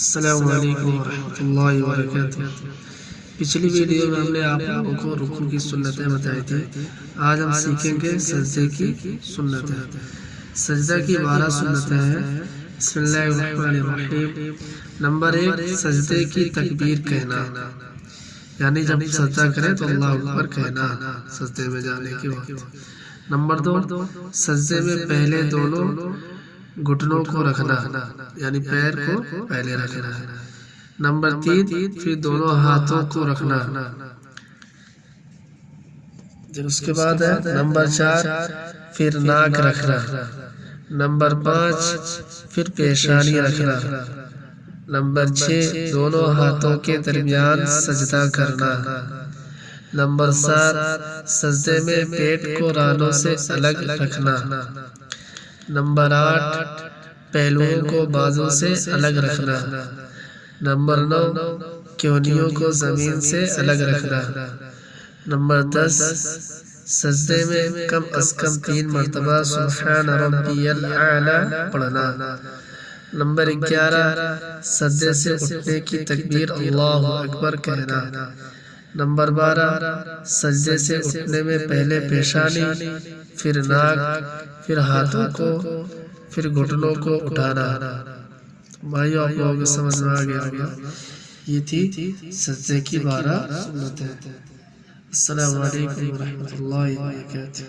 السلام علیکم ورحمۃ اللہ وبرکاتہ۔ پچھلی ویڈیو میں ہم نے آپ لوگوں کو رکوع کی سنتیں بتائی تھی۔ آج ہم سیکھیں گے سجدے کی سنتیں۔ سجدہ کی 12 سنتیں ہیں۔ بسم اللہ الرحمن الرحیم۔ نمبر 1، سجدے کی تکبیر کہنا، یعنی جب سجدہ کریں تو اللہ اکبر کہنا سجدے میں جانے کے وقت۔ نمبر 2، سجدے میں پہلے دونوں گھٹنوں کو رکھنا، یعنی پیر کو پہلے رکھنا ہے۔ نمبر 3، پھر دونوں ہاتھوں کو رکھنا۔ پھر اس کے بعد ہے نمبر 4، پھر ناک رکھنا۔ نمبر 5، پھر پیشانی رکھنا۔ نمبر 6، دونوں ہاتھوں کے درمیان سجدہ کرنا۔ نمبر 7، سجدے میں پیٹ کو رانوں سے الگ رکھنا۔ نمبر 8، پہلوؤں کو بازو سے الگ رکھنا۔ نمبر 9، کہنیوں کو زمین سے الگ رکھنا۔ نمبر 10، سجدے میں کم از کم 3 مرتبہ سبحان ربی الاعلی پڑھنا۔ نمبر 11، سجدے سے اٹھنے کی تکبیر اللہ اکبر کہنا۔ نمبر 12، سجدے سے اٹھنے میں پہلے پیشانی، پھر ناک، پھر ہاتھوں کو، پھر گھٹنوں کو اٹھانا۔ بھائیو آپ لوگوں کو سمجھ میں آ گیا ہوگا۔ یہ تھی سجدے کی 12 سنتیں۔ السلام علیکم ورحمۃ اللہ وبرکاتہ۔